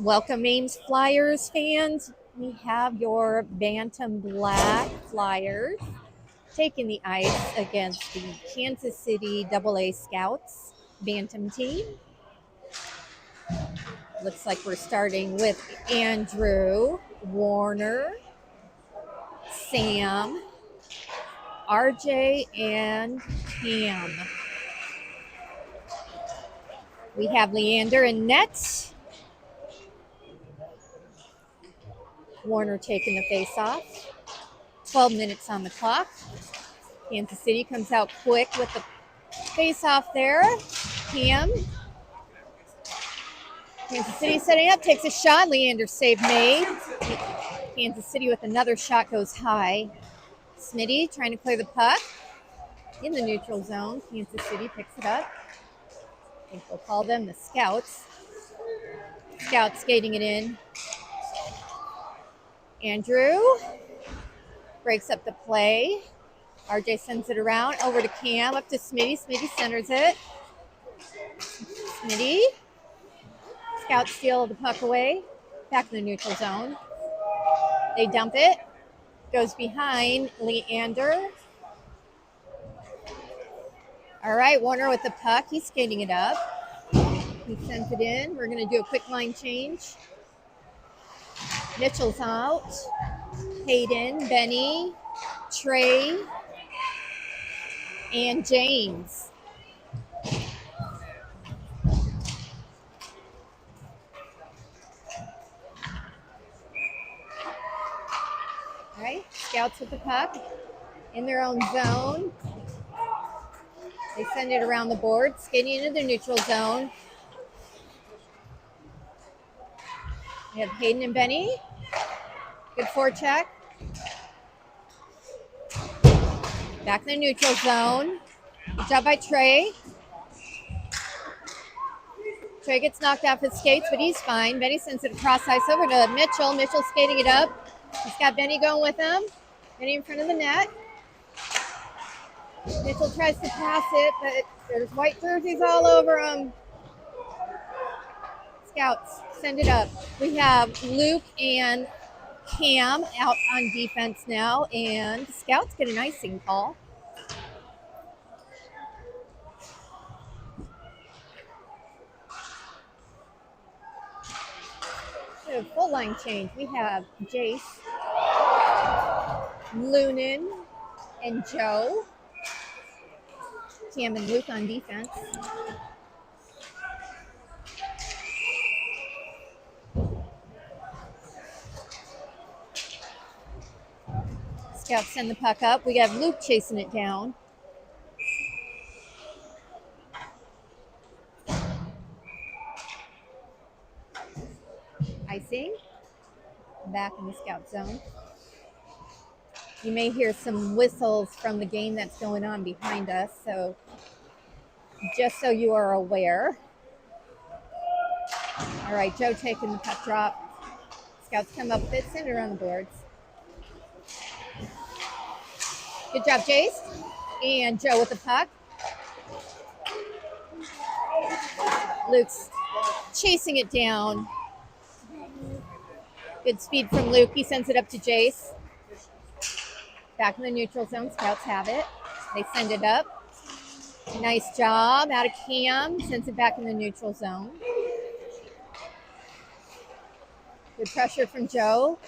Welcome, Ames Flyers fans. We have your Bantam Black Flyers taking the ice against the Kansas City AA Scouts Bantam team. Looks like we're starting with Andrew, Warner, Sam, RJ, and Cam. We have Leander in net. Warner taking the face-off. 12 minutes on the clock. Kansas City comes out quick with the face-off there. Cam. Kansas City setting up, takes a shot. Leander save made. Kansas City with another shot goes high. Smitty trying to play the puck in the neutral zone. Kansas City picks it up. I think we'll call them the Scouts. Scouts skating it in. Andrew breaks up the play. RJ sends it around over to Cam, up to Smitty. Smitty centers it. Smitty. Scouts steal the puck away. Back in the neutral zone. They dump it. Goes behind Leander. All right, Warner with the puck. He's skating it up. He sends it in. We're going to do a quick line change. Mitchell's out. Hayden, Benny, Trey, and James. All right, Scouts with the puck in their own zone. They send it around the board, skating into the neutral zone. We have Hayden and Benny. Good forecheck. Back in the neutral zone. Good job by Trey. Trey gets knocked off his skates, but he's fine. Benny sends it across ice over to Mitchell. Mitchell skating it up. He's got Benny going with him. Benny in front of the net. Mitchell tries to pass it, but there's white jerseys all over him. Scouts send it up. We have Luke and Cam out on defense now, and Scouts get an icing call. So full line change. We have Jace, Lunan, and Joe. Cam and Luke on defense. Scouts send the puck up. We have Luke chasing it down. Icing. Back in the Scout zone. You may hear some whistles from the game that's going on behind us, so just so you are aware. All right, Joe taking the puck drop. Scouts come up with it, send it around the boards. Good job, Jace. And Joe with the puck. Luke's chasing it down. Good speed from Luke. He sends it up to Jace. Back in the neutral zone, Scouts have it. They send it up. Nice job out of Cam. Sends it back in the neutral zone. Good pressure from Joe.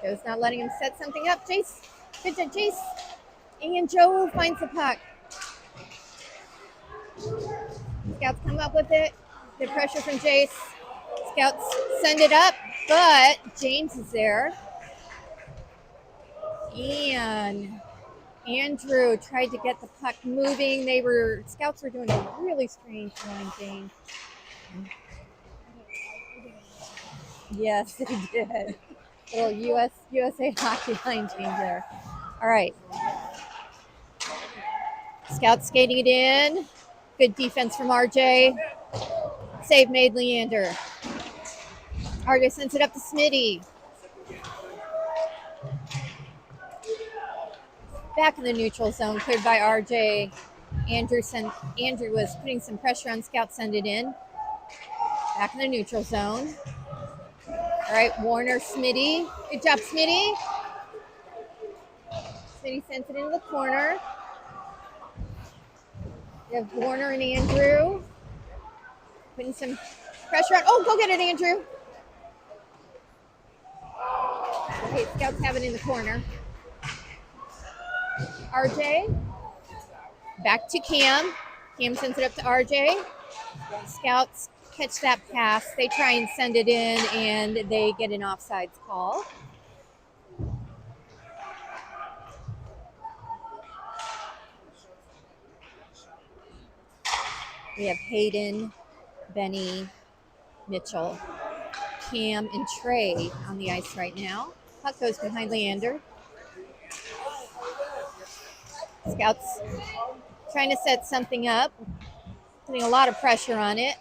Joe's not letting him set something up. Jace. Good job, Jace. And Joe finds the puck. Scouts come up with it. Good pressure from Jace. Scouts send it up, but James is there. And Andrew tried to get the puck moving. Scouts were doing a really strange line change. Yes, they did. Little USA hockey line change there. All right. Scouts skating it in. Good defense from RJ. Save made Leander. RJ sends it up to Smitty. Back in the neutral zone, cleared by RJ. Andrew was putting some pressure on Scouts, send it in. Back in the neutral zone. All right, Warner, Smitty. Good job, Smitty. Smitty sends it into the corner. You have Warner and Andrew putting some pressure on. Oh, go get it, Andrew. Okay, Scouts have it in the corner. RJ. Back to Cam. Cam sends it up to RJ. Scouts catch that pass. They try and send it in, and they get an offsides call. We have Hayden, Benny, Mitchell, Cam, and Trey on the ice right now. Puck goes behind Leander. Scouts trying to set something up, putting a lot of pressure on it.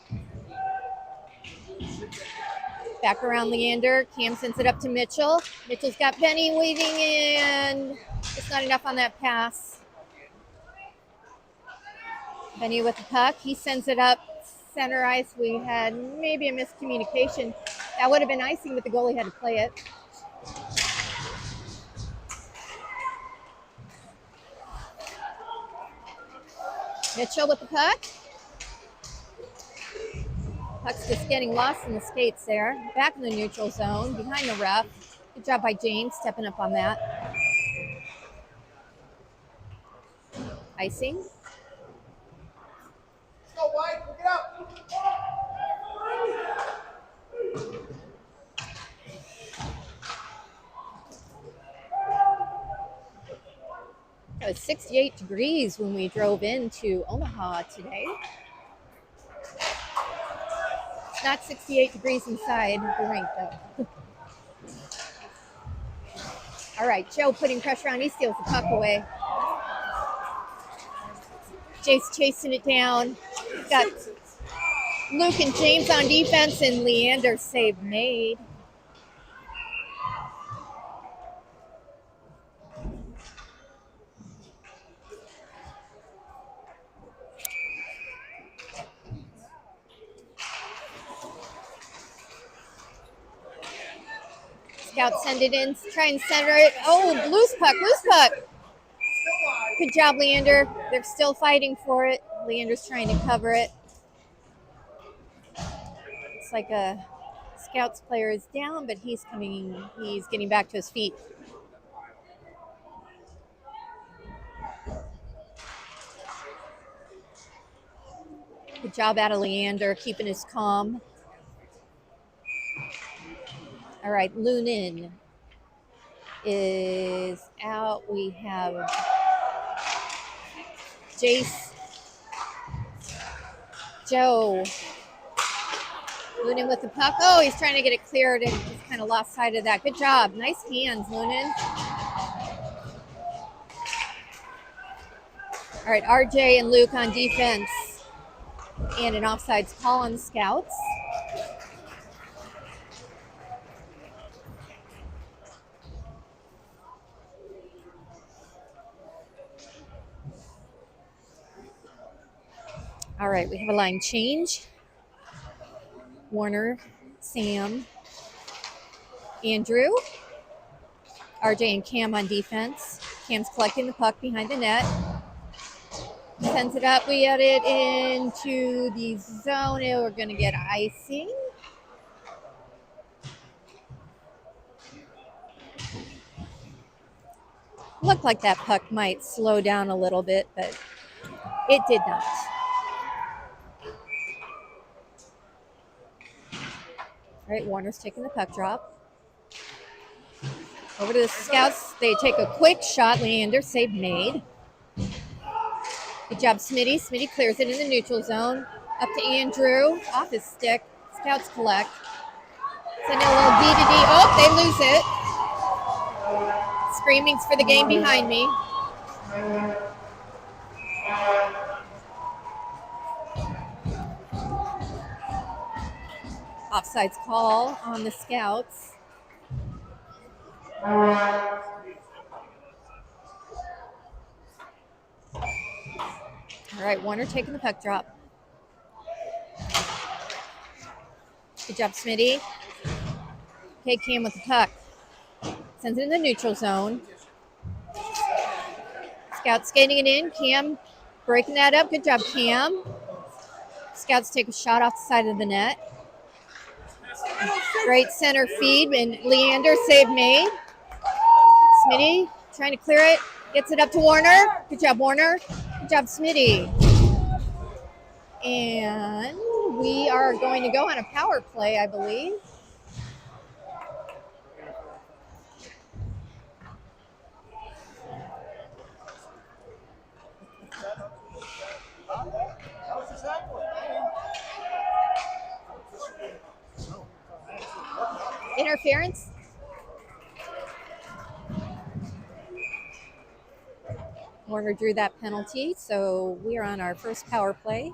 Back around Leander. Cam sends it up to Mitchell. Mitchell's got Benny waiting, and it's not enough on that pass. Benny with the puck. He sends it up center ice. We had maybe a miscommunication. That would have been icing, but the goalie had to play it. Mitchell with the puck. Puck's just getting lost in the skates there. Back in the neutral zone, behind the ref. Good job by James stepping up on that. Icing. Let's go, White. Pick it up. It was 68 degrees when we drove into Omaha today. It's not 68 degrees inside the rink, though. All right, Joe putting pressure on. He steals the puck away. Jace chasing it down. He's got Luke and James on defense, and Leander save made. Scouts send it in, try and center it. Oh, loose puck. Good job, Leander. They're still fighting for it. Leander's trying to cover it. It's like a Scouts player is down, but he's getting back to his feet. Good job out of Leander, keeping his calm. All right, Lunin is out. We have Jace, Joe. Lunin with the puck. Oh, he's trying to get it cleared and just kind of lost sight of that. Good job. Nice hands, Lunin. All right, RJ and Luke on defense. And an offsides call on the Scouts. All right, we have a line change. Warner, Sam, Andrew, RJ and Cam on defense. Cam's collecting the puck behind the net. Sends it up. We get it into the zone. We're going to get icing. Looked like that puck might slow down a little bit, but it did not. All right, Warner's taking the puck drop. Over to the Scouts. They take a quick shot. Leander, save made. Good job, Smitty. Smitty clears it in the neutral zone. Up to Andrew. Off his stick. Scouts collect. Send a little D to D. Oh, they lose it. Screaming's for the game behind me. Offsides call on the Scouts. All right, Warner taking the puck drop. Good job, Smitty. Okay, Cam with the puck. Sends it in the neutral zone. Scout skating it in. Cam breaking that up. Good job, Cam. Scouts take a shot off the side of the net. Great center feed, and Leander save made. Smitty trying to clear it. Gets it up to Warner. Good job, Warner. Good job, Smitty. And we are going to go on a power play, I believe. Interference. Warner drew that penalty, so we are on our first power play.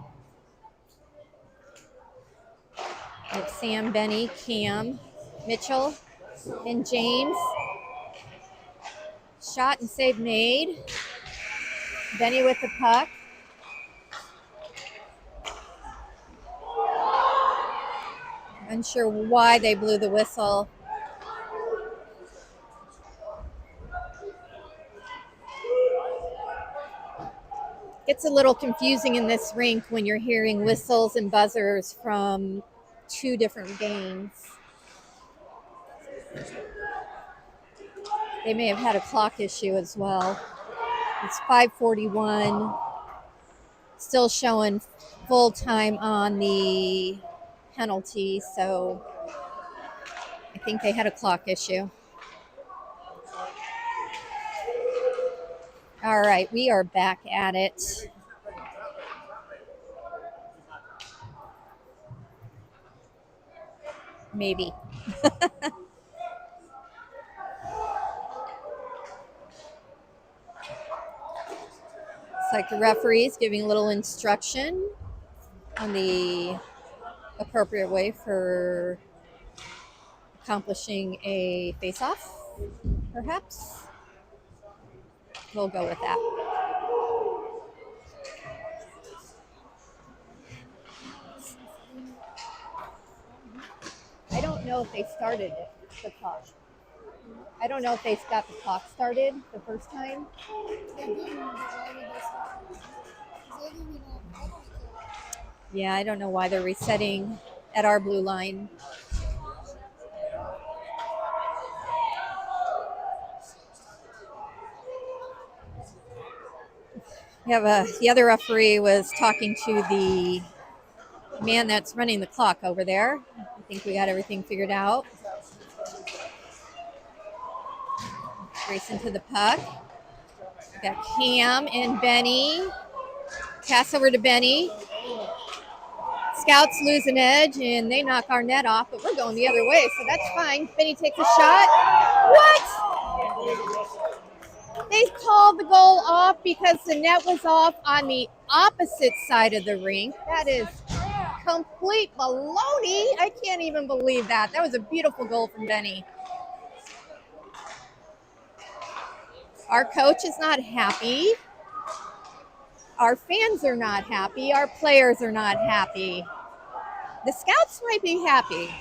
With Sam, Benny, Cam, Mitchell, and James. Shot and save made. Benny with the puck. Unsure why they blew the whistle. It's a little confusing in this rink when you're hearing whistles and buzzers from two different games. They may have had a clock issue as well. It's 5:41. Still showing full time on the penalty, so I think they had a clock issue. All right, we are back at it. Maybe. It's like the referee's giving a little instruction on the appropriate way for accomplishing a face-off, perhaps. We'll go with that. I don't know if they started the clock. I don't know if they got the clock started the first time. Yeah, I don't know why they're resetting at our blue line. We have the other referee was talking to the man that's running the clock over there. I think we got everything figured out. Racing to the puck. We got Cam and Benny. Pass over to Benny. Scouts lose an edge and they knock our net off, but we're going the other way, so that's fine. Benny takes a shot. What? They called the goal off because the net was off on the opposite side of the rink. That is complete baloney. I can't even believe that. That was a beautiful goal from Benny. Our coach is not happy. Our fans are not happy. Our players are not happy. The Scouts might be happy.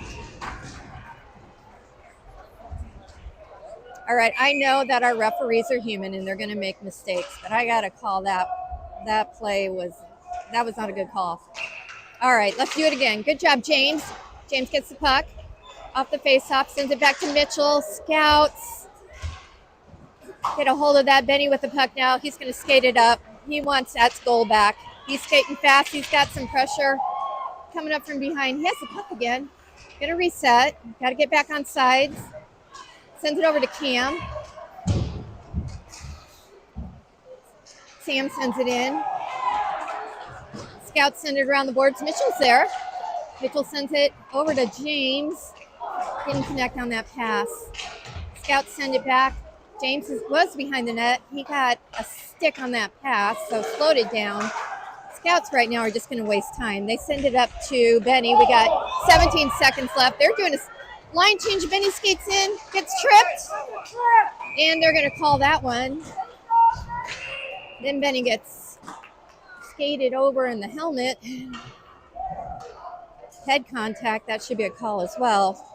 All right, I know that our referees are human and they're going to make mistakes, but I got to call that play was not a good call. All right, let's do it again. Good job, James. James gets the puck off the faceoff, sends it back to Mitchell. Scouts get a hold of that. Benny with the puck now. He's going to skate it up. He wants that goal back. He's skating fast. He's got some pressure coming up from behind. He has the puck again. Going to reset. Got to get back on sides. Sends it over to Cam. Sam sends it in. Scouts send it around the boards. Mitchell's there. Mitchell sends it over to James. Didn't connect on that pass. Scouts send it back. James was behind the net. He got a stick on that pass, so slowed it down. Scouts right now are just going to waste time. They send it up to Benny. We got 17 seconds left. They're doing a line change. Benny skates in, gets tripped, and they're going to call that one. Then Benny gets skated over in the helmet. Head contact, that should be a call as well.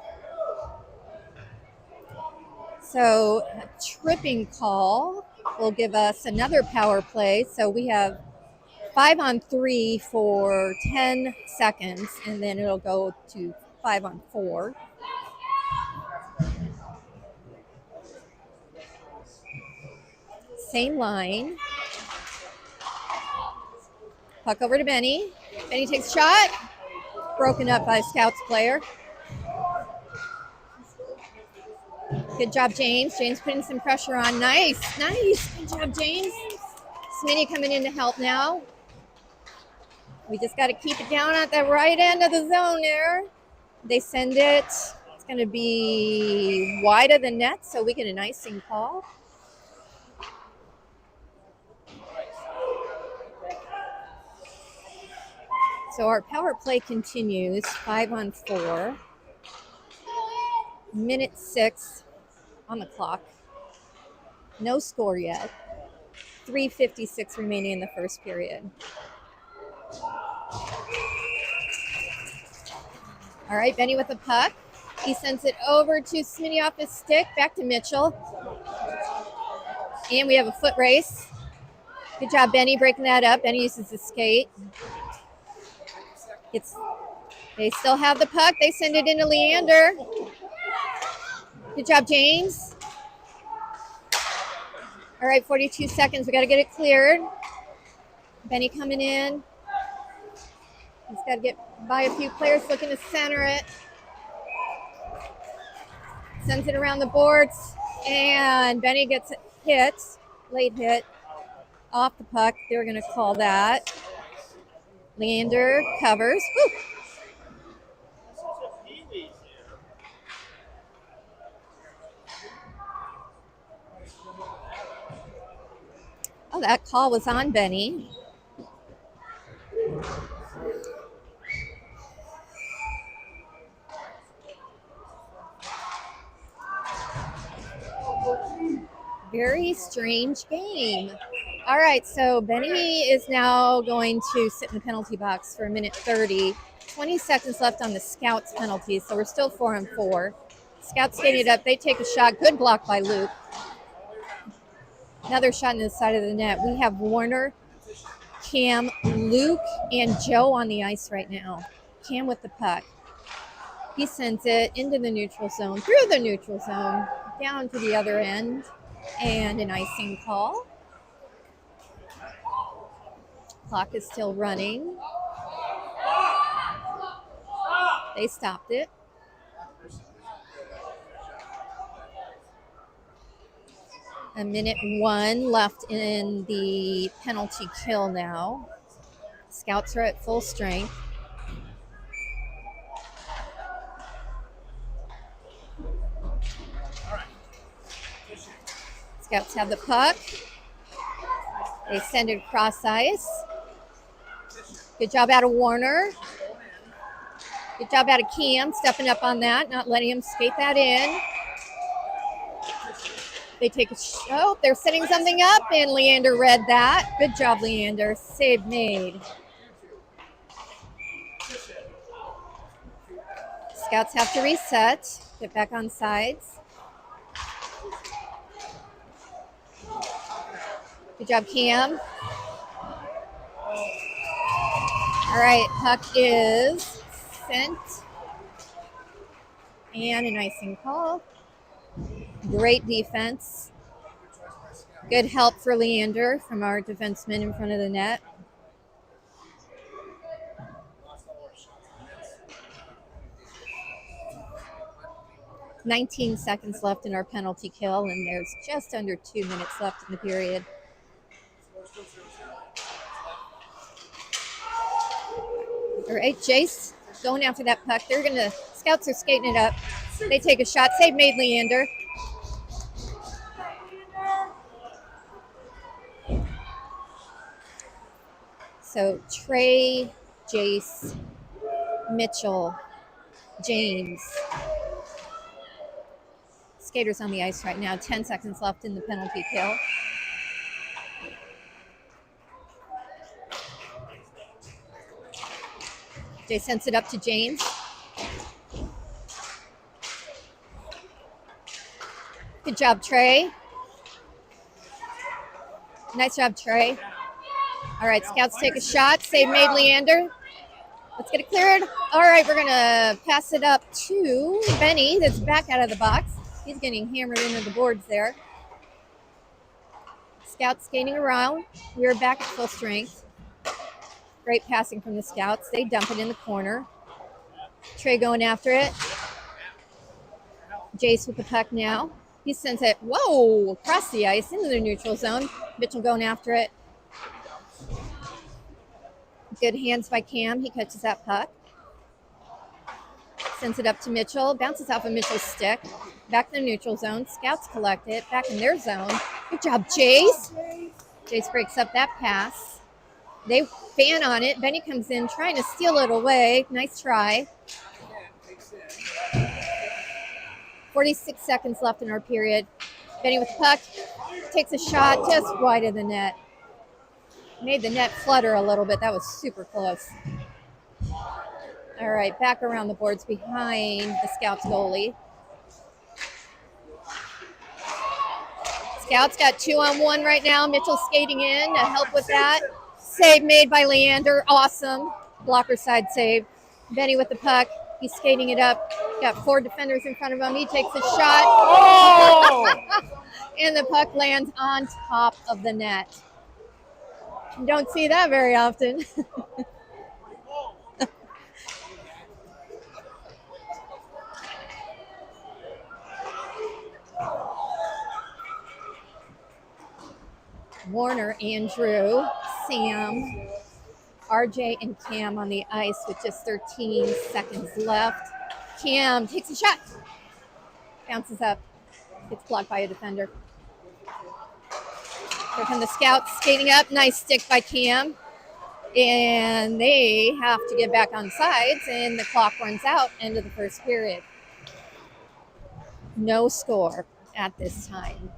So a tripping call will give us another power play. So we have 5 on 3 for 10 seconds, and then it'll go to 5 on 4. Same line. Puck over to Benny. Benny takes a shot. Broken up by a Scouts player. Good job, James. James putting some pressure on. Nice. Good job, James. Smitty coming in to help now. We just got to keep it down at the right end of the zone there. They send it. It's going to be wide of the net, so we get an icing call. So our power play continues, 5 on 4. Minute 6 on the clock. No score yet. 3:56 remaining in the first period. All right, Benny with the puck. He sends it over to Smitty off his stick, back to Mitchell. And we have a foot race. Good job, Benny, breaking that up. Benny uses the skate. They still have the puck. They send it into Leander. Good job, James. All right, 42 seconds. We got to get it cleared. Benny coming in. He's got to get by a few players looking to center it. Sends it around the boards. And Benny gets it hit. Late hit. Off the puck. They're going to call that. Leander covers. Woo! Oh, that call was on Benny. Very strange game. All right, so Benny is now going to sit in the penalty box for a minute 30. 20 seconds left on the Scouts penalty, so we're still 4 on 4. Scouts getting it up. They take a shot. Good block by Luke. Another shot in the side of the net. We have Warner, Cam, Luke, and Joe on the ice right now. Cam with the puck. He sends it into the neutral zone, through the neutral zone, down to the other end, and an icing call. Clock is still running. They stopped it. A minute 1 left in the penalty kill now. Scouts are at full strength. Scouts have the puck. They send it across ice. Good job out of Warner. Good job out of Cam, stepping up on that, not letting him skate that in. They take a shot. They're setting something up, and Leander read that. Good job, Leander. Save made. Scouts have to reset. Get back on sides. Good job, Cam. All right, puck is sent. And an icing call. Great defense. Good help for Leander from our defenseman in front of the net. "19 seconds left in our penalty kill, and there's just under 2 minutes left in the period. All right, Jace going after that puck. Scouts are skating it up. They take a shot. Save made, Leander. So Trey, Jace, Mitchell, James. Skaters on the ice right now. 10 seconds left in the penalty kill. Jay sends it up to James. Good job, Trey. Nice job, Trey. All right, Scouts take a shot. Save made, Leander. Let's get it cleared. All right, we're going to pass it up to Benny that's back out of the box. He's getting hammered into the boards there. Scouts skating around. We're back at full strength. Great passing from the Scouts. They dump it in the corner. Trey going after it. Jace with the puck now. He sends it, whoa, across the ice into the neutral zone. Mitchell going after it. Good hands by Cam. He catches that puck. Sends it up to Mitchell. Bounces off of Mitchell's stick. Back in the neutral zone. Scouts collect it. Back in their zone. Good job, Jace. Jace breaks up that pass. They fan on it. Benny comes in trying to steal it away. Nice try. 46 seconds left in our period. Benny with the puck. Takes a shot just wide of the net. Made the net flutter a little bit. That was super close. All right, back around the boards behind the Scouts goalie. Scouts got 2-on-1 right now. Mitchell skating in to help with that. Save made by Leander. Awesome. Blocker side save. Benny with the puck. He's skating it up. Got 4 defenders in front of him. He takes a shot. Oh! And the puck lands on top of the net. You don't see that very often. Warner, Andrew, Sam, RJ, and Cam on the ice with just 13 seconds left. Cam takes a shot. Bounces up. Gets blocked by a defender. Here come the Scouts skating up. Nice stick by Cam. And they have to get back on sides, and the clock runs out. End of the first period. No score at this time.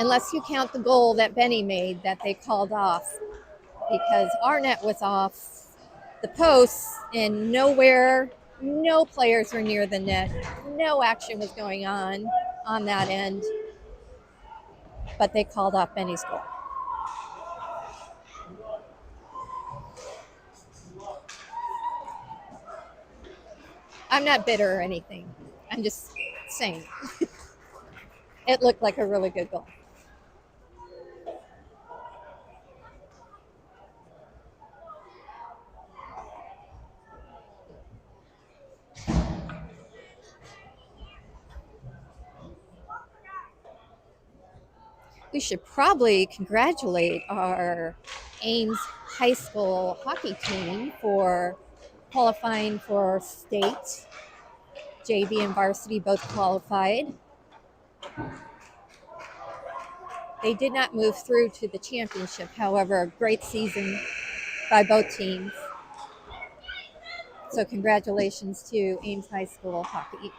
Unless you count the goal that Benny made that they called off, because our net was off the posts and nowhere, no players were near the net. No action was going on that end, but they called off Benny's goal. I'm not bitter or anything. I'm just saying. It looked like a really good goal. We should probably congratulate our Ames High School hockey team for qualifying for state. JV and varsity both qualified. They did not move through to the championship. However, a great season by both teams. So congratulations to Ames High School hockey.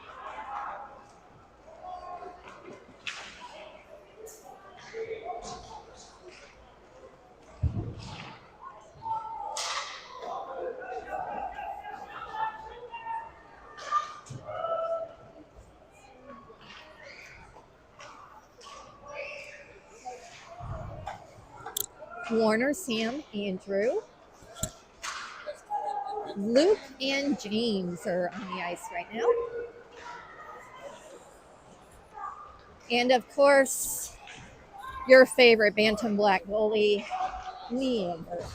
Warner, Sam, Andrew, Luke, and James are on the ice right now. And of course, your favorite Bantam Black goalie, Leander.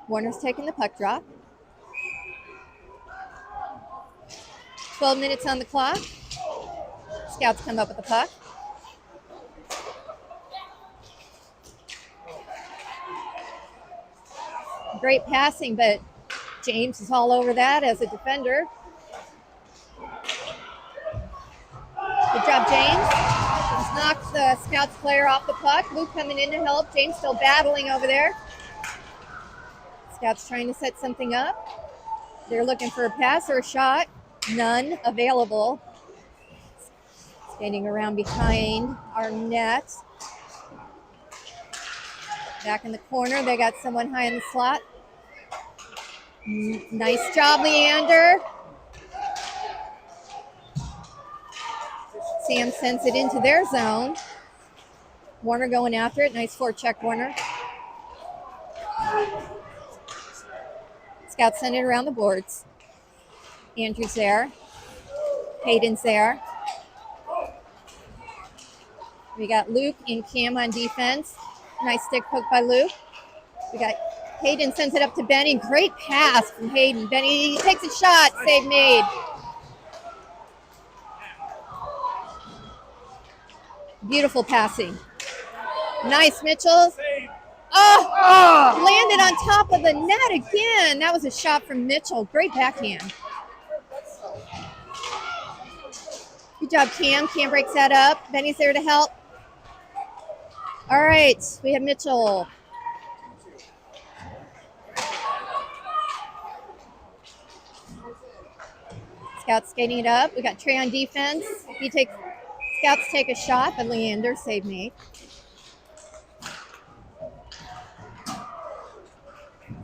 Warner's taking the puck drop. 12 minutes on the clock. Scouts come up with the puck. Great passing, but James is all over that as a defender. Good job, James. Just knocked the Scouts player off the puck. Luke coming in to help. James still battling over there. Scouts trying to set something up. They're looking for a pass or a shot. None available. Skating around behind our net. Back in the corner, they got someone high in the slot. Nice job, Leander. Sam sends it into their zone. Warner going after it. Nice forecheck, Warner. Scouts send it around the boards. Andrew's there. Hayden's there. We got Luke and Cam on defense. Nice stick poke by Luke. We got Hayden sends it up to Benny. Great pass from Hayden. Benny takes a shot. Save made. Beautiful passing. Nice, Mitchell. Oh, landed on top of the net again. That was a shot from Mitchell. Great backhand. Good job, Cam. Cam breaks that up. Benny's there to help. All right, we have Mitchell. Scouts skating it up. We got Trey on defense. Scouts take a shot, but Leander saved me.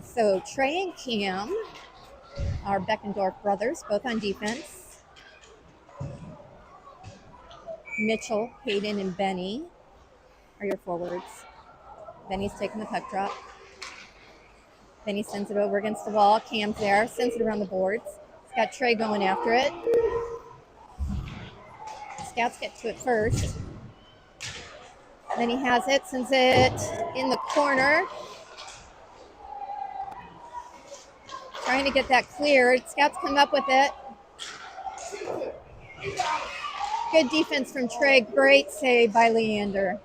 So Trey and Cam are Beckendorf brothers, both on defense. Mitchell, Hayden, and Benny are your forwards. Benny's taking the puck drop. Benny sends it over against the wall. Cam's there, sends it around the boards. It's got Trey going after it. Scouts get to it first. Then he has it, sends it in the corner. Trying to get that cleared. Scouts come up with it. Good defense from Trey. Great save by Leander.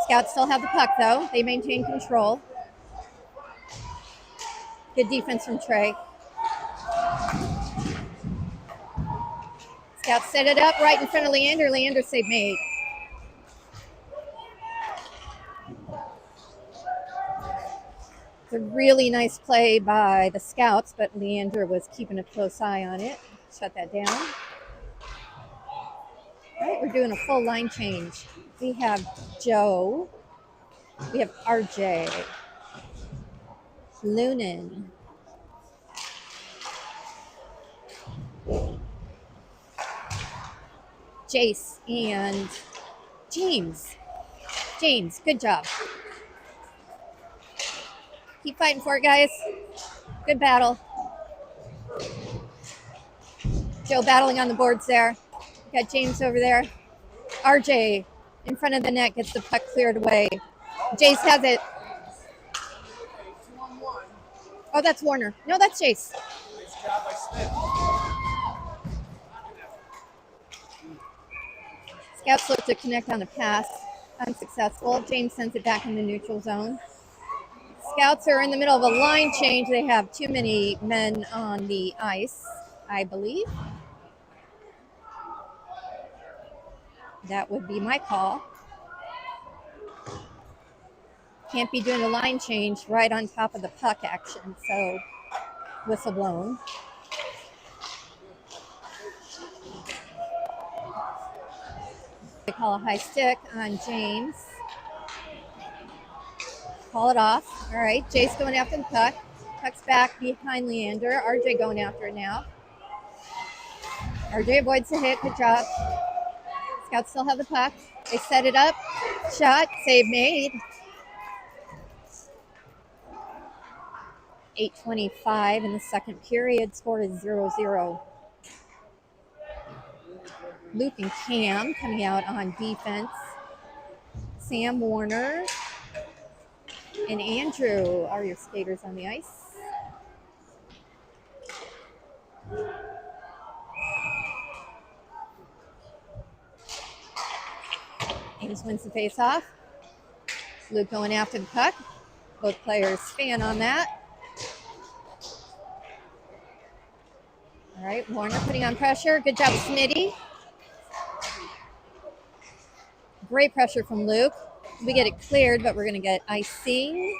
Scouts still have the puck, though. They maintain control. Good defense from Trey. Scouts set it up right in front of Leander. Leander save made. It's a really nice play by the Scouts, but Leander was keeping a close eye on it. Shut that down. All right, we're doing a full line change. We have Joe. We have RJ. Lunan. Jace and James. James, good job. Keep fighting for it, guys. Good battle. Joe battling on the boards there. Got James over there. RJ in front of the net gets the puck cleared away. Jace has it. Oh, that's Warner. No, that's Jace. Nice job by Smith. Scouts look to connect on a pass. Unsuccessful. James sends it back in the neutral zone. Scouts are in the middle of a line change. They have too many men on the ice, I believe. That would be my call. Can't be doing a line change right on top of the puck action, so whistle blown. They call a high stick on James. Call it off. All right, Jace going after the puck. Puck's back behind Leander. RJ going after it now. RJ avoids the hit. Good job. Scouts still have the puck. They set it up. Shot. Save made. 8:25 in the second period. Score is 0-0. Luke and Cam coming out on defense. Sam, Warner, and Andrew are your skaters on the ice. James wins the face-off. Luke going after the puck. Both players fan on that. All right, Warner putting on pressure. Good job, Smitty. Great pressure from Luke. We get it cleared, but we're going to get icing.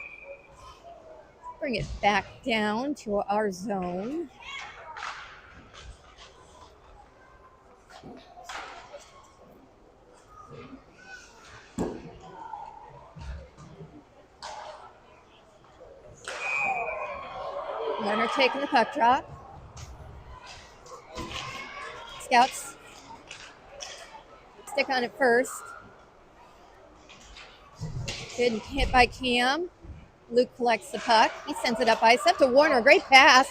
Bring it back down to our zone. taking the puck drop. Scouts stick on it first. Good hit by Cam. Luke collects the puck. He sends it up ice up to Warner. Great pass.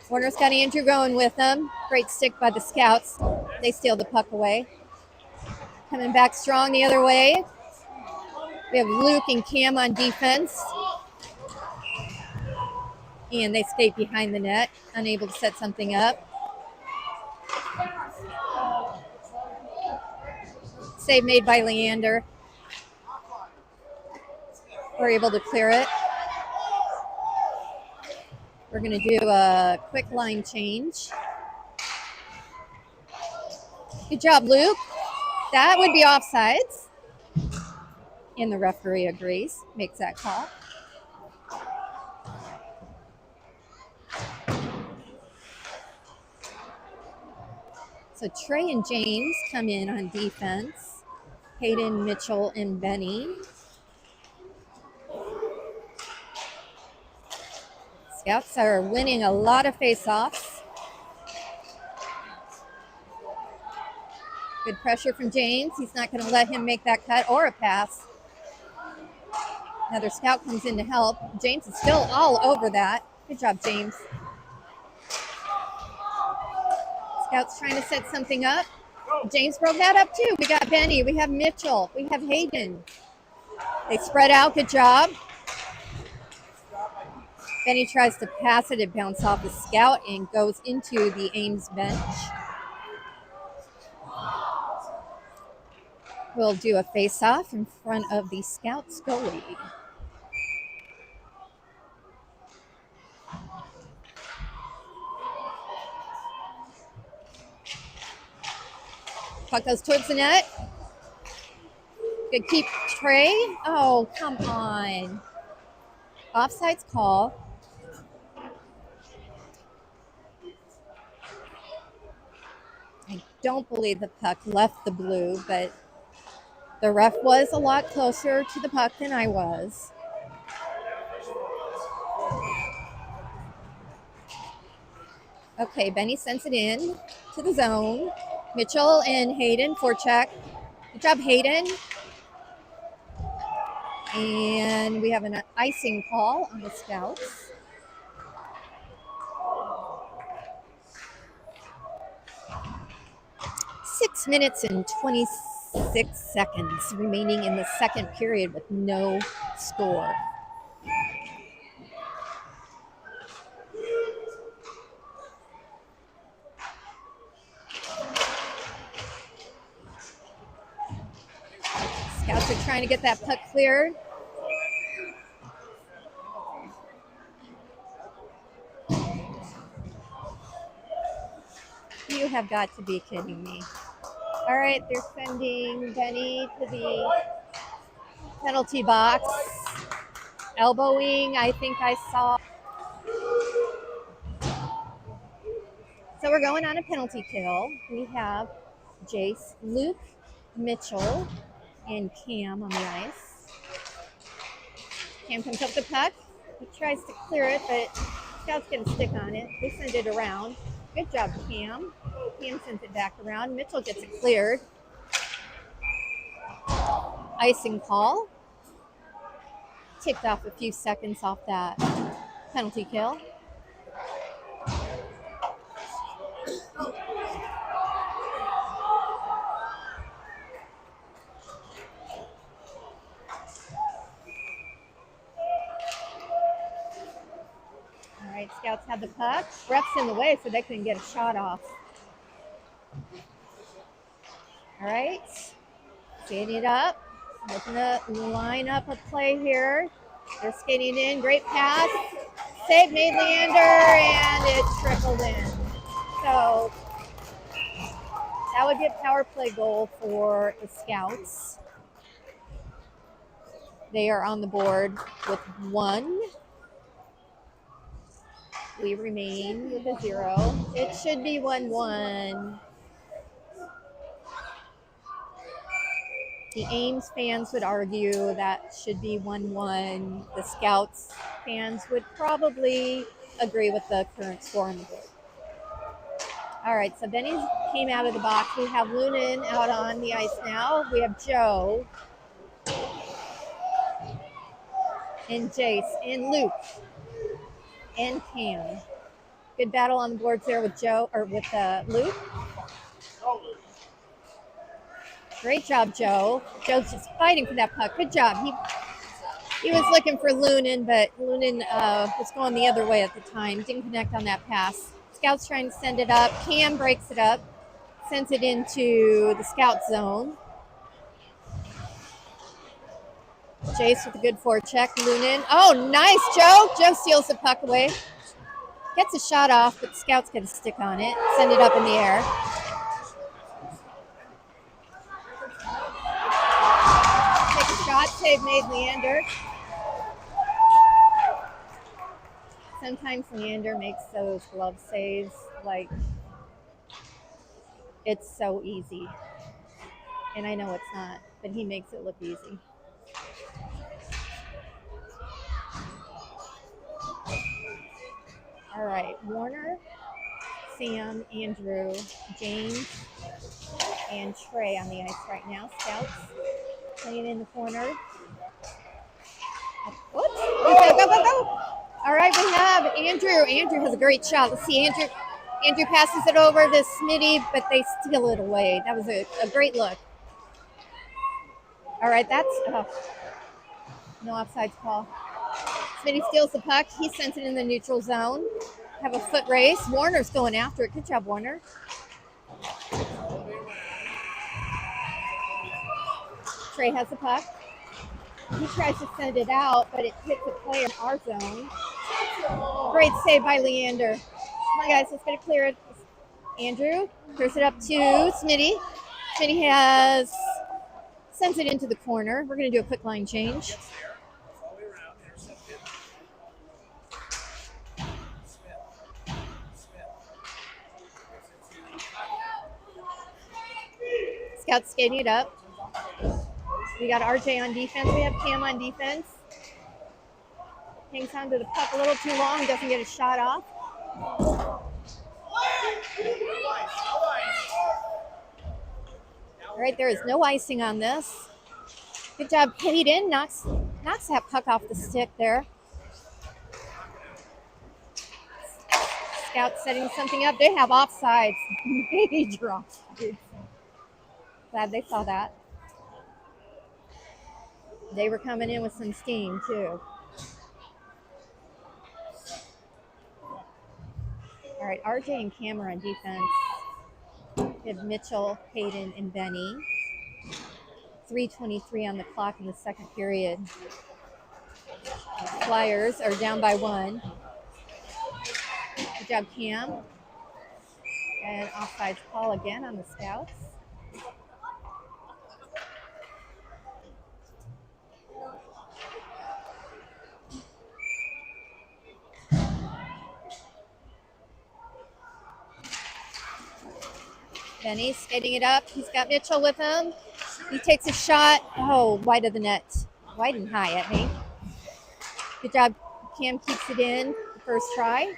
Warner's got Andrew going with them. Great stick by the Scouts. They steal the puck away. Coming back strong the other way. We have Luke and Cam on defense. And they skate behind the net, unable to set something up. Save made by Leander. We're able to clear it. We're going to do a quick line change. Good job, Luke. That would be offsides. And the referee agrees, makes that call. So Trey and James come in on defense. Hayden, Mitchell, and Benny. Scouts are winning a lot of face-offs. Good pressure from James. He's not going to let him make that cut or a pass. Another Scout comes in to help. James is still all over that. Good job, James. Scouts trying to set something up. James broke that up too. We got Benny. We have Mitchell. We have Hayden. They spread out. Good job. Benny tries to pass it. It bounces off the Scout and goes into the Ames bench. We'll do a face-off in front of the Scouts goalie. Puck goes towards the net. Good keep, Trey. Oh, come on. Offsides call. I don't believe the puck left the blue, but the ref was a lot closer to the puck than I was. Okay, Benny sends it in to the zone. Mitchell and Hayden forecheck. Good job, Hayden. And we have an icing call on the Scouts. Six minutes and 26 seconds remaining in the second period with no score. Scouts are trying to get that puck cleared. You have got to be kidding me. All right, they're sending Benny to the penalty box. Elbowing, I think I saw. So we're going on a penalty kill. We have Jace, Luke, Mitchell, and Cam on the ice. Cam comes up the puck. He tries to clear it, but Scout's going to stick on it. They send it around. Good job, Cam. Cam sends it back around. Mitchell gets it cleared. Icing call. Ticked off a few seconds off that penalty kill. All right, Scouts have the puck. Ref's in the way, so they couldn't get a shot off. All right, skating it up. Looking to line up a play here. They're skating in. Great pass. Save made Leander, and it trickled in. So that would be a power play goal for the Scouts. They are on the board with 1. We remain with a 0. It should be 1-1. The Ames fans would argue that should be 1-1. The Scouts fans would probably agree with the current score on the board. All right, so Benny came out of the box. We have Lunan out on the ice now. We have Joe and Jace and Luke and Cam. Good battle on the boards there with Joe or with Luke. Great job, Joe. Joe's just fighting for that puck. Good job. He was looking for Lunan, but Lunan was going the other way at the time. Didn't connect on that pass. Scout's trying to send it up. Cam breaks it up, sends it into the scout zone. Jace with a good forecheck. Lunan. Oh, nice, Joe. Joe steals the puck away. Gets a shot off, but the Scout's going to stick on it. Send it up in the air. Take a shot. Save made Leander. Sometimes Leander makes those glove saves like it's so easy. And I know it's not, but he makes it look easy. All right, Warner, Sam, Andrew, James, and Trey on the ice right now. Scouts playing in the corner. Whoops. Go, go, go, go. All right, we have Andrew. Andrew has a great shot. Let's see, Andrew. Andrew passes it over to Smitty, but they steal it away. That was a great look. All right, that's no offsides call. Smitty steals the puck. He sends it in the neutral zone. Have a foot race. Warner's going after it. Good job, Warner. Trey has the puck. He tries to send it out, but it hits a player in our zone. Great save by Leander. Come on, guys, let's get it cleared. Andrew clears it up to Smitty. Smitty sends it into the corner. We're going to do a quick line change. Scout's skating it up. We got RJ on defense. We have Cam on defense. Hangs on to the puck a little too long. Doesn't get a shot off. All right, there is no icing on this. Good job, Hayden. Knocks that puck off the stick there. Scout setting something up. They have offsides. Major offsides. Glad they saw that. They were coming in with some steam, too. All right, RJ and Cam are on defense. We have Mitchell, Hayden, and Benny. 3:23 on the clock in the second period. The Flyers are down by 1. Good job, Cam. And offsides call again on the Scouts. Benny skating it up. He's got Mitchell with him. He takes a shot. Oh, wide of the net. Wide and high, I think. Good job. Cam keeps it in. First try.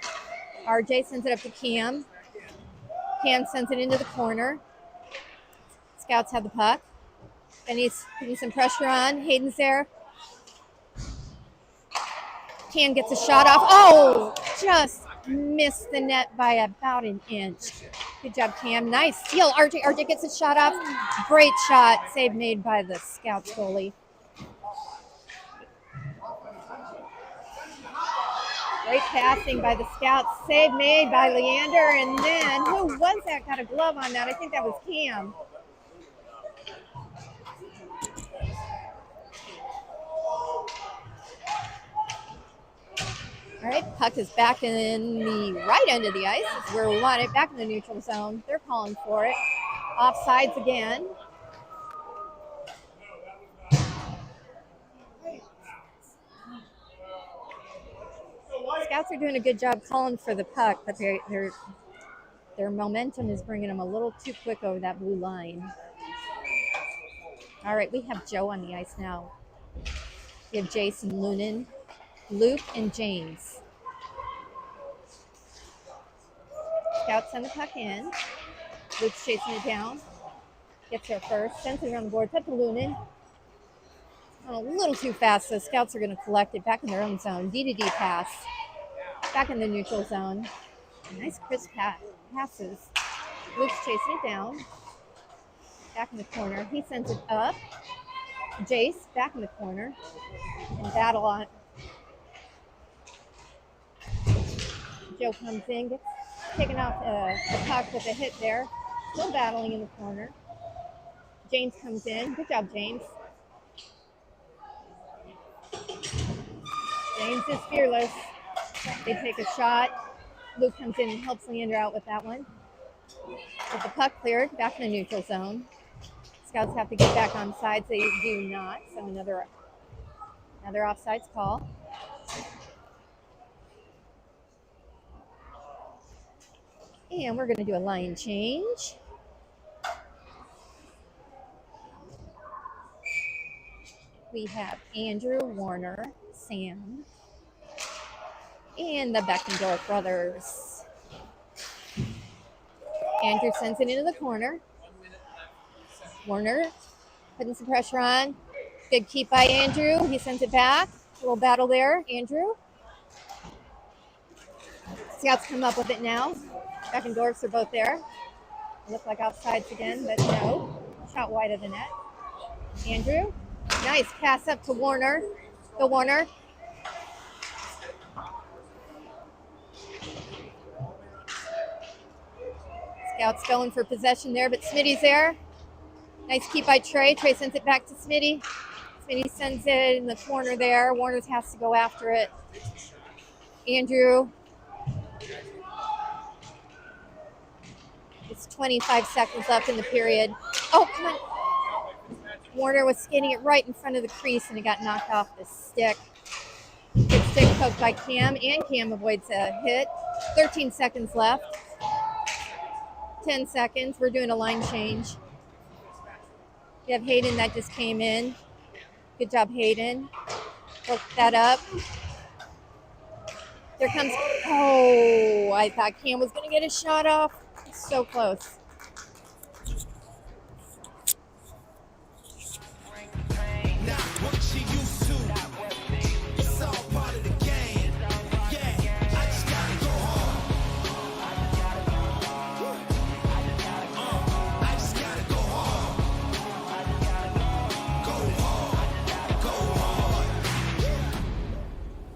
RJ sends it up to Cam. Cam sends it into the corner. Scouts have the puck. Benny's putting some pressure on. Hayden's there. Cam gets a shot off. Oh, just missed the net by about an inch. Good job, Cam. Nice steal. RJ gets a shot off. Great shot. Save made by the Scouts goalie. Great passing by the Scouts. Save made by Leander. And then, who was that? Got a glove on that. I think that was Cam. All right, puck is back in the right end of the ice. This is where we want it, back in the neutral zone. They're calling for it. Offsides again. Scouts are doing a good job calling for the puck, but their momentum is bringing them a little too quick over that blue line. All right, we have Joe on the ice now. We have Jason Lunan. Luke and James. Scouts send the puck in. Luke's chasing it down. Gets there first. Sends it around the board. Up to Lunin. A little too fast, so Scouts are going to collect it back in their own zone. D-to-D pass. Back in the neutral zone. Nice crisp passes. Luke's chasing it down. Back in the corner. He sends it up. Jace back in the corner. And battle on. Joe comes in, gets taken off the puck with a hit there. Still battling in the corner. James comes in. Good job, James. James is fearless. They take a shot. Luke comes in and helps Leander out with that one. With the puck cleared, back in the neutral zone. Scouts have to get back on sides. They do not. So another offsides call. And we're going to do a line change. We have Andrew, Warner, Sam, and the Beckendorf brothers. Andrew sends it into the corner. Warner putting some pressure on. Good keep by Andrew. He sends it back. A little battle there, Andrew. Scouts come up with it now. Beckendorfs are both there. Look like offsides again, but no. Shot wide of the net. Andrew. Nice pass up to Warner. Go Warner. Scouts going for possession there, but Smitty's there. Nice keep by Trey. Trey sends it back to Smitty. Smitty sends it in the corner there. Warner has to go after it. Andrew. It's 25 seconds left in the period. Oh, come on. Warner was skating it right in front of the crease, and it got knocked off the stick. Good stick poked by Cam, and Cam avoids a hit. 13 seconds left. 10 seconds. We're doing a line change. We have Hayden that just came in. Good job, Hayden. Hook that up. There comes, oh, I thought Cam was going to get a shot off. So close.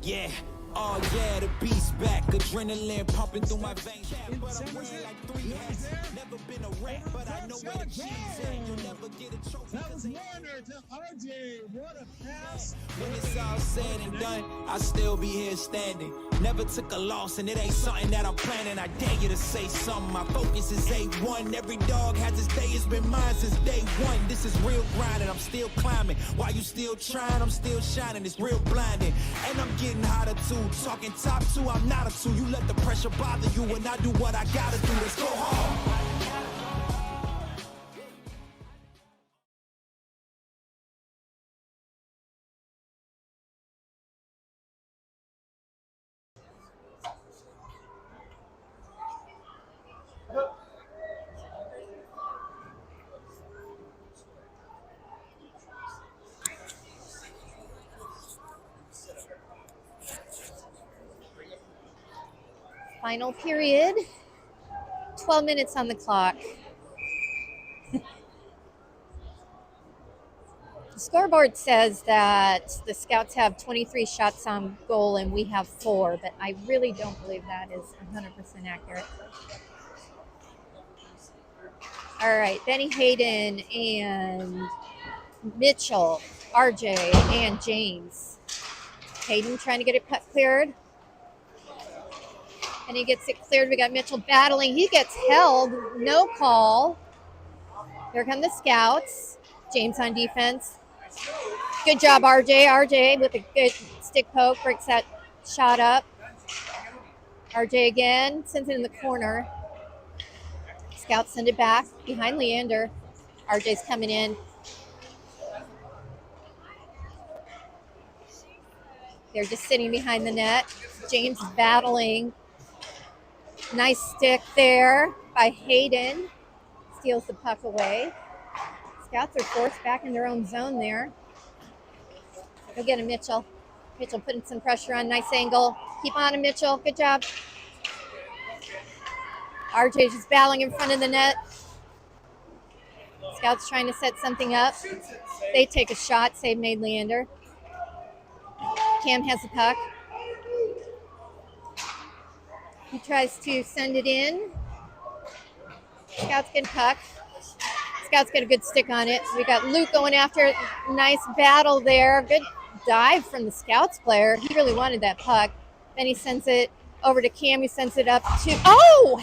Yeah, oh yeah, the beast back, adrenaline pumping through my veins. Yeah, but I'm wearing like 3 hats. Never been a rat, but I know where the cheese at. You'll never get a trophy. That was Warner to RJ. What a pass. When it's all said and done, I'll still be here standing. Never took a loss, and it ain't something that I'm planning. I dare you to say something. My focus is A1. Every dog has its day. It's been mine since day one. This is real grinding. I'm still climbing. While you still trying, I'm still shining. It's real blinding. And I'm getting hotter too. Talking top 2, I'm not a 2. You let the pressure bother you, and I do what I gotta do. Let's go hard. Final period. 12 minutes on the clock. The scoreboard says that the Scouts have 23 shots on goal and we have 4, but I really don't believe that is 100% accurate. All right, Benny Hayden and Mitchell, RJ, and James. Hayden trying to get it cleared. And he gets it cleared. We got Mitchell battling. He gets held. No call. Here come the Scouts. James on defense. Good job, RJ. RJ with a good stick poke. Breaks that shot up. RJ again. Sends it in the corner. Scouts send it back behind Leander. RJ's coming in. They're just sitting behind the net. James is battling. Nice stick there by Hayden. Steals the puck away. Scouts are forced back in their own zone there. Go get him, Mitchell. Mitchell putting some pressure on. Nice angle. Keep on him, Mitchell. Good job. RJ just battling in front of the net. Scouts trying to set something up. They take a shot. Save made Leander. Cam has the puck. He tries to send it in. Scouts get a puck. Scouts get a good stick on it. We got Luke going after it. Nice battle there. Good dive from the Scouts player. He really wanted that puck. Then he sends it over to Cam. He sends it up to... Oh!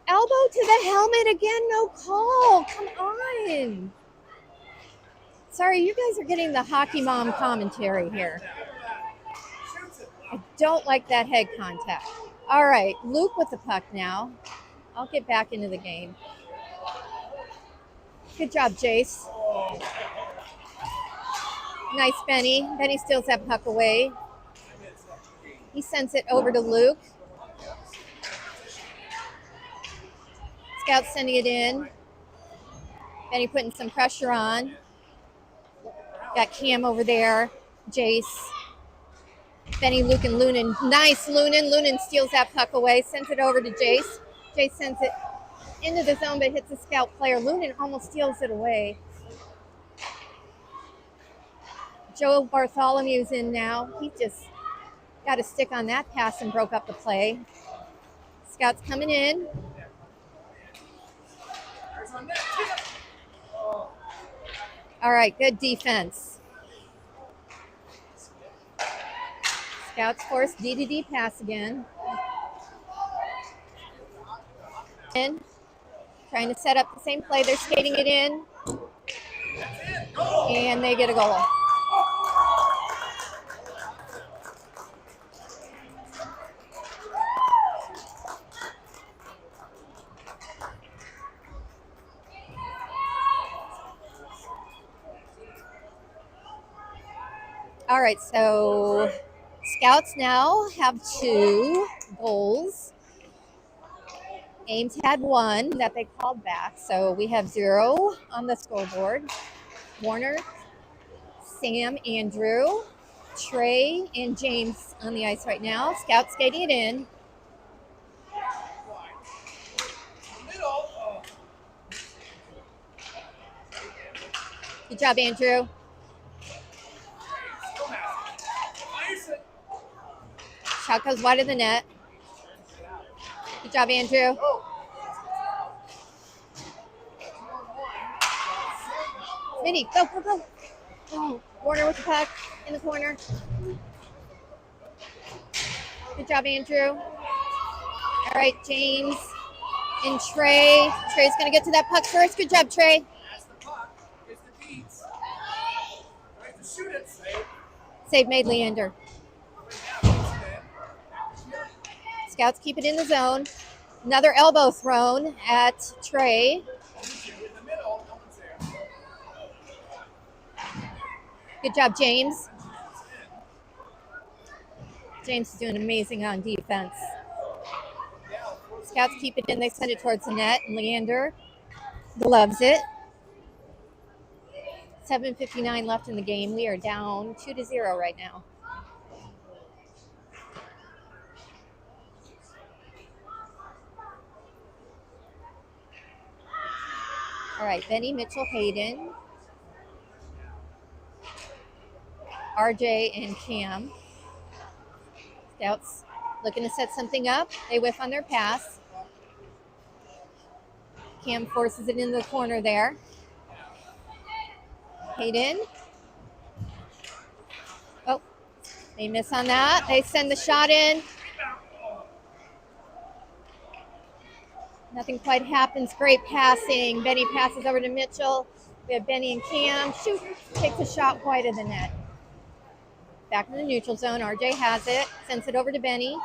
Elbow to the helmet again. No call. Come on. Sorry, you guys are getting the hockey mom commentary here. I don't like that head contact. All right, Luke with the puck now. I'll get back into the game. Good job, Jace. Nice, Benny. Benny steals that puck away. He sends it over to Luke. Scouts sending it in. Benny putting some pressure on. Got Cam over there. Jace. Benny, Luke, and Lunan. Nice, Lunan. Lunan steals that puck away. Sends it over to Jace. Jace sends it into the zone, but hits the Scout player. Lunan almost steals it away. Joe Bartholomew's in now. He just got a stick on that pass and broke up the play. Scouts coming in. All right, good defense. Scouts force D-to-D pass again. In. Trying to set up the same play. They're skating it in. And they get a goal. All right, so Scouts now have 2 goals. Ames had 1 that they called back, so we have 0 on the scoreboard. Warner, Sam, Andrew, Trey, and James on the ice right now. Scouts skating it in. Good job, Andrew. Shot goes wide of the net. Good job, Andrew. Smitty, go, go, go. Oh, Warner with the puck in the corner. Good job, Andrew. All right, James and Trey. Trey's going to get to that puck first. Good job, Trey. Save made Leander. Scouts keep it in the zone. Another elbow thrown at Trey. Good job, James. James is doing amazing on defense. Scouts keep it in. They send it towards the net. Leander gloves it. 7:59 left in the game. We are down 2-0 right now. All right, Benny, Mitchell, Hayden, RJ, and Cam. Scouts looking to set something up. They whiff on their pass. Cam forces it into the corner there. Hayden. Oh, they miss on that. They send the shot in. Nothing quite happens. Great passing. Benny passes over to Mitchell. We have Benny and Cam. Shoot. Takes a shot wide of the net. Back in the neutral zone. RJ has it. Sends it over to Benny.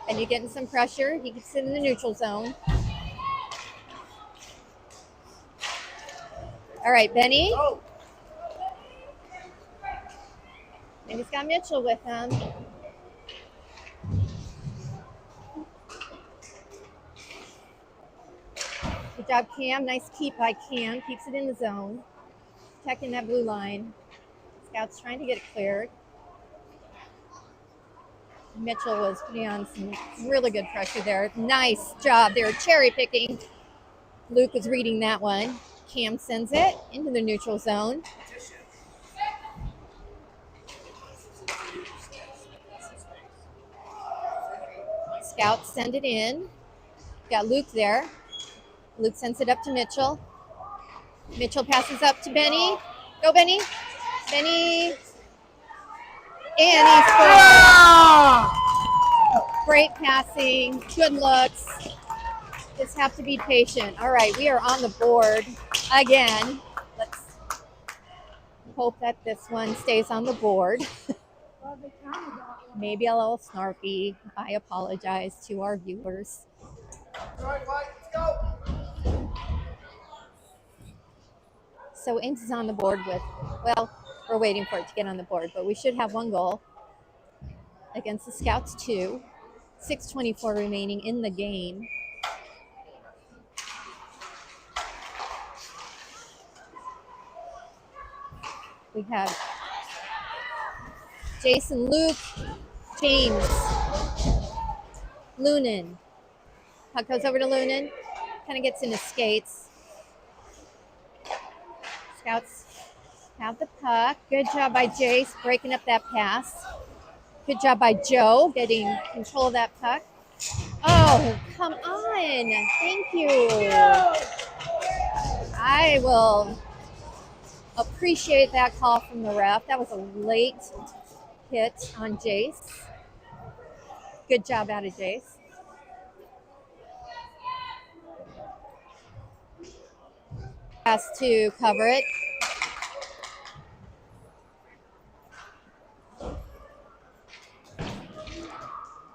Benny getting some pressure. He gets it in the neutral zone. All right, Benny. And he's got Mitchell with him. Good job, Cam. Nice keep by Cam. Keeps it in the zone. Protecting that blue line. Scout's trying to get it cleared. Mitchell was putting on some really good pressure there. Nice job. They were cherry picking. Luke was reading that one. Cam sends it into the neutral zone. Scouts send it in. Got Luke there. Luke sends it up to Mitchell. Mitchell passes up to Benny. Go, Benny. Benny. And he scores. Great passing. Good looks. Just have to be patient. All right, we are on the board again. Let's hope that this one stays on the board. Maybe a little snarky. I apologize to our viewers. So Ames is on the board with, well, we're waiting for it to get on the board, but we should have one goal against the Scouts 2. 6:24 remaining in the game. We have Jason, Luke, James, Lunan. Puck goes over to Lunan. Kind of gets in his skates. Scouts have the puck. Good job by Jace breaking up that pass. Good job by Joe getting control of that puck. Oh, come on. Thank you. I will appreciate that call from the ref. That was a late hit on Jace. Good job out of Jace. Has to cover it.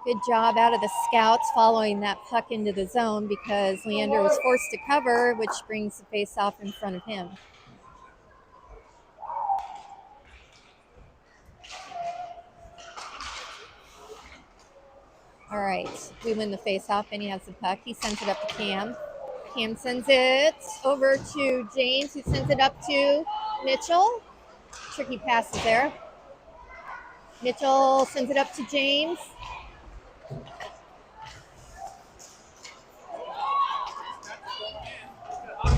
Good job out of the Scouts following that puck into the zone because Leander was forced to cover, which brings the face-off in front of him. All right, we win the face-off, and he has the puck. He sends it up to Cam. Cam sends it over to James, who sends it up to Mitchell. Tricky passes there. Mitchell sends it up to James.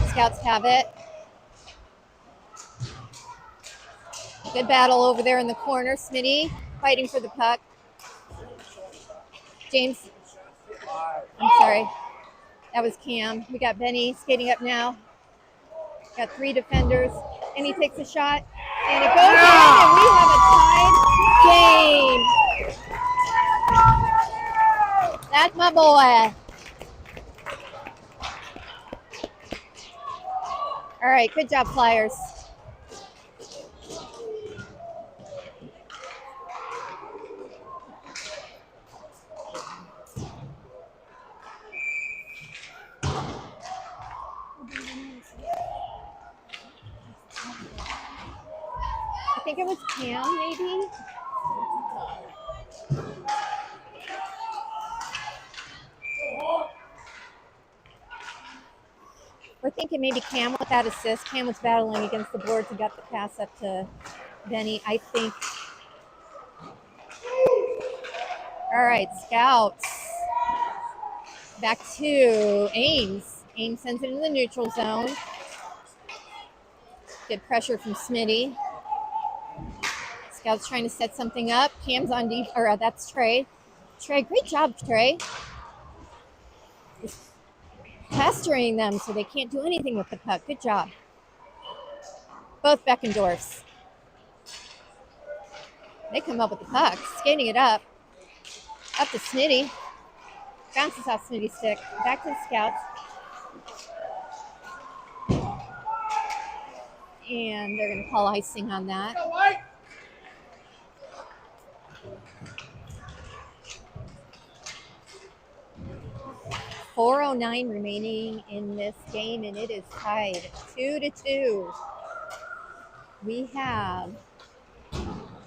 Scouts have it. Good battle over there in the corner. Smitty fighting for the puck. James. I'm sorry. That was Cam. We got Benny skating up now. Got 3 defenders. And he takes a shot. And it goes in. And we have a tied game. That's my boy. All right. Good job, Flyers. I think it was Cam, maybe. We're thinking maybe Cam with that assist. Cam was battling against the boards and got the pass up to Benny, I think. All right, Scouts. Back to Ames. Ames sends it in the neutral zone. Good pressure from Smitty. Scouts trying to set something up. Cam's on deep, or that's Trey. Trey, great job, Trey. Just pestering them so they can't do anything with the puck. Good job. Both Beckendorfs. They come up with the puck, skating it up. Up to Smitty. Bounces off Smitty's stick. Back to the Scouts. And they're going to call icing on that. 4:09 remaining in this game, and it is tied 2-2. We have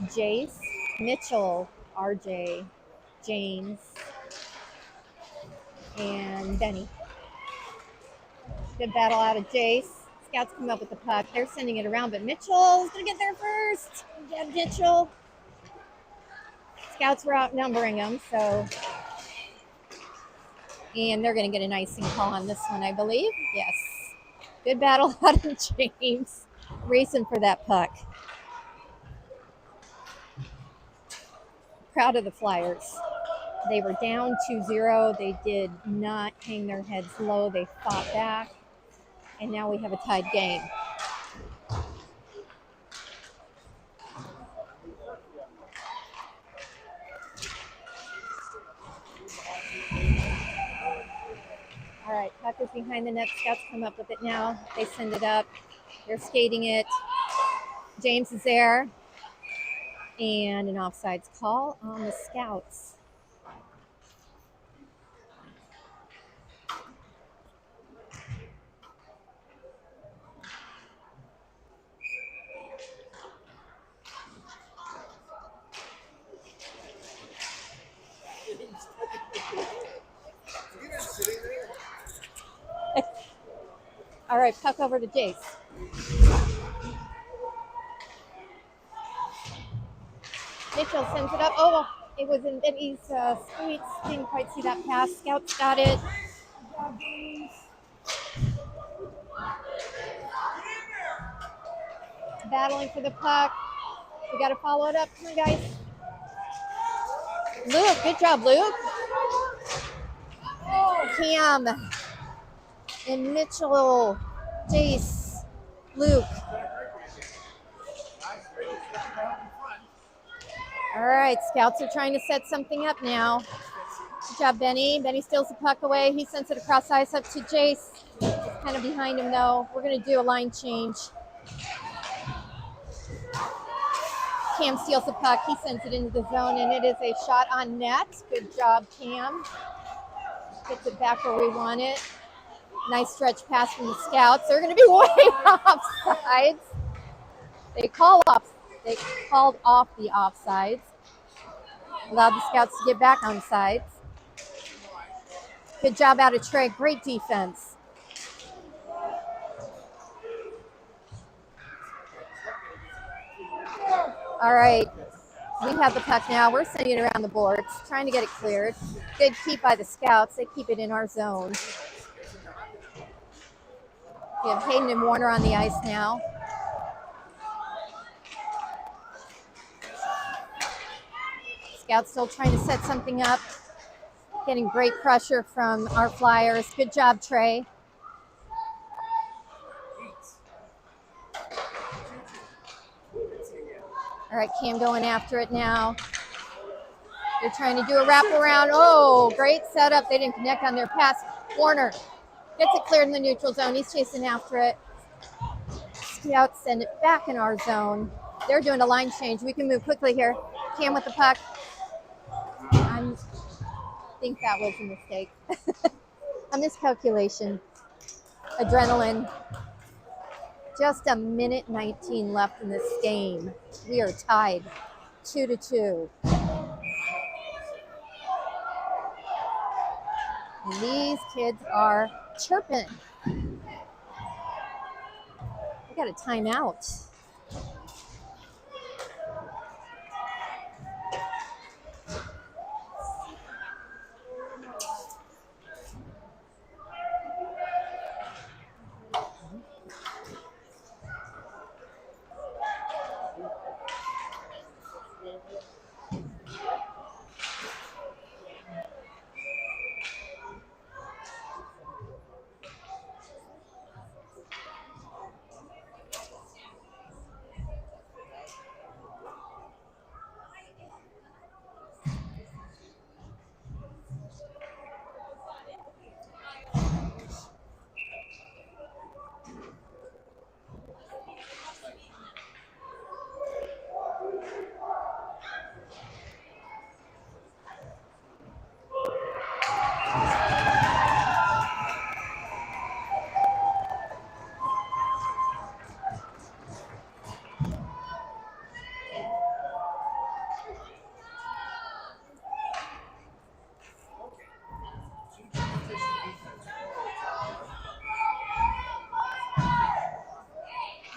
Jace, Mitchell, RJ, James, and Benny. Good battle out of Jace. Scouts come up with the puck. They're sending it around, but Mitchell's going to get there first. Yeah, Mitchell. Scouts were outnumbering them, so. And they're going to get an icing call on this one, I believe. Yes. Good battle out of James. Racing for that puck. Proud of the Flyers. They were down 2-0. They did not hang their heads low. They fought back. And now we have a tied game. All right, puck is behind the net. Scouts come up with it now. They send it up. They're skating it. James is there. And an offsides call on the Scouts. All right, puck over to Jace. Mitchell sends it up. Oh, it was in Benny's skates. Didn't quite see that pass. Scouts got it. Battling for the puck. We got to follow it up. Come on, guys. Luke, good job, Luke. Cam and Mitchell, Jace, Luke. All right, Scouts are trying to set something up now. Good job, Benny. Benny steals the puck away. He sends it across ice up to Jace. He's kind of behind him, though. We're going to do a line change. Cam steals the puck. He sends it into the zone, and it is a shot on net. Good job, Cam. Gets it back where we want it. Nice stretch pass from the Scouts. They're going to be way offsides. They called off the offsides. Allowed the Scouts to get back on sides. Good job out of Trey. Great defense. All right. We have the puck now. We're sending it around the boards, trying to get it cleared. Good keep by the Scouts. They keep it in our zone. We have Hayden and Warner on the ice now. Scouts still trying to set something up. Getting great pressure from our Flyers. Good job, Trey. All right, Cam going after it now. They're trying to do a wraparound. Oh, great setup. They didn't connect on their pass. Warner gets it cleared in the neutral zone. He's chasing after it. Scouts send it back in our zone. They're doing a line change. We can move quickly here. Cam with the puck. I think that was a mistake. A miscalculation. Adrenaline. Just a minute 19 left in this game. We are tied 2-2. And these kids are chirping. We got a timeout.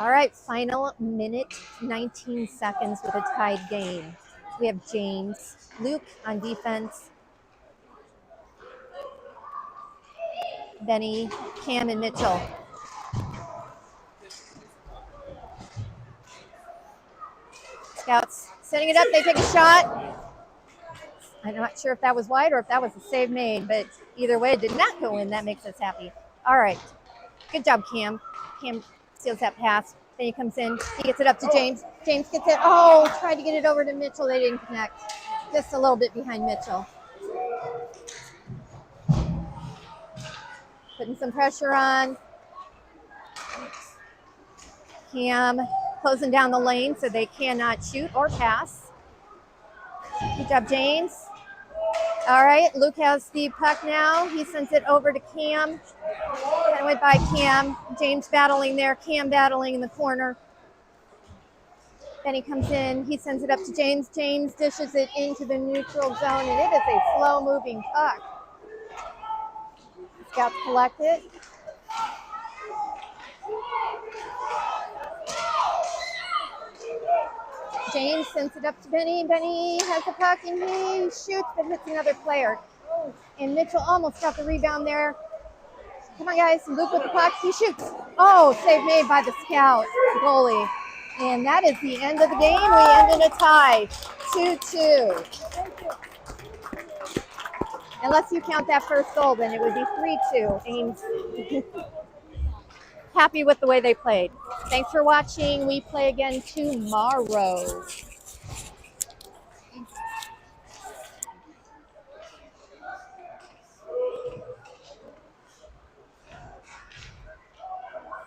All right, final minute, 19 seconds with a tied game. We have James, Luke on defense, Benny, Cam, and Mitchell. Scouts setting it up. They take a shot. I'm not sure if that was wide or if that was a save made, but either way, it did not go in. That makes us happy. All right. Good job, Cam. Cam steals that pass. Then he comes in. He gets it up to James. James gets it. Oh, tried to get it over to Mitchell. They didn't connect. Just a little bit behind Mitchell. Putting some pressure on. Cam closing down the lane so they cannot shoot or pass. Good job, James. All right, Luke has the puck now. He sends it over to Cam. Kind of went by Cam. James battling there. Cam battling in the corner. Then he comes in. He sends it up to James. James dishes it into the neutral zone, and it is a slow-moving puck. Scouts collect it. James sends it up to Benny. Benny has the puck, and he shoots, but hits another player. And Mitchell almost got the rebound there. Come on, guys. Luke with the puck. He shoots. Oh, save made by the scout goalie. And that is the end of the game. We end in a tie, 2-2. Unless you count that first goal, then it would be 3-2. Ames happy with the way they played. Thanks for watching. We play again tomorrow.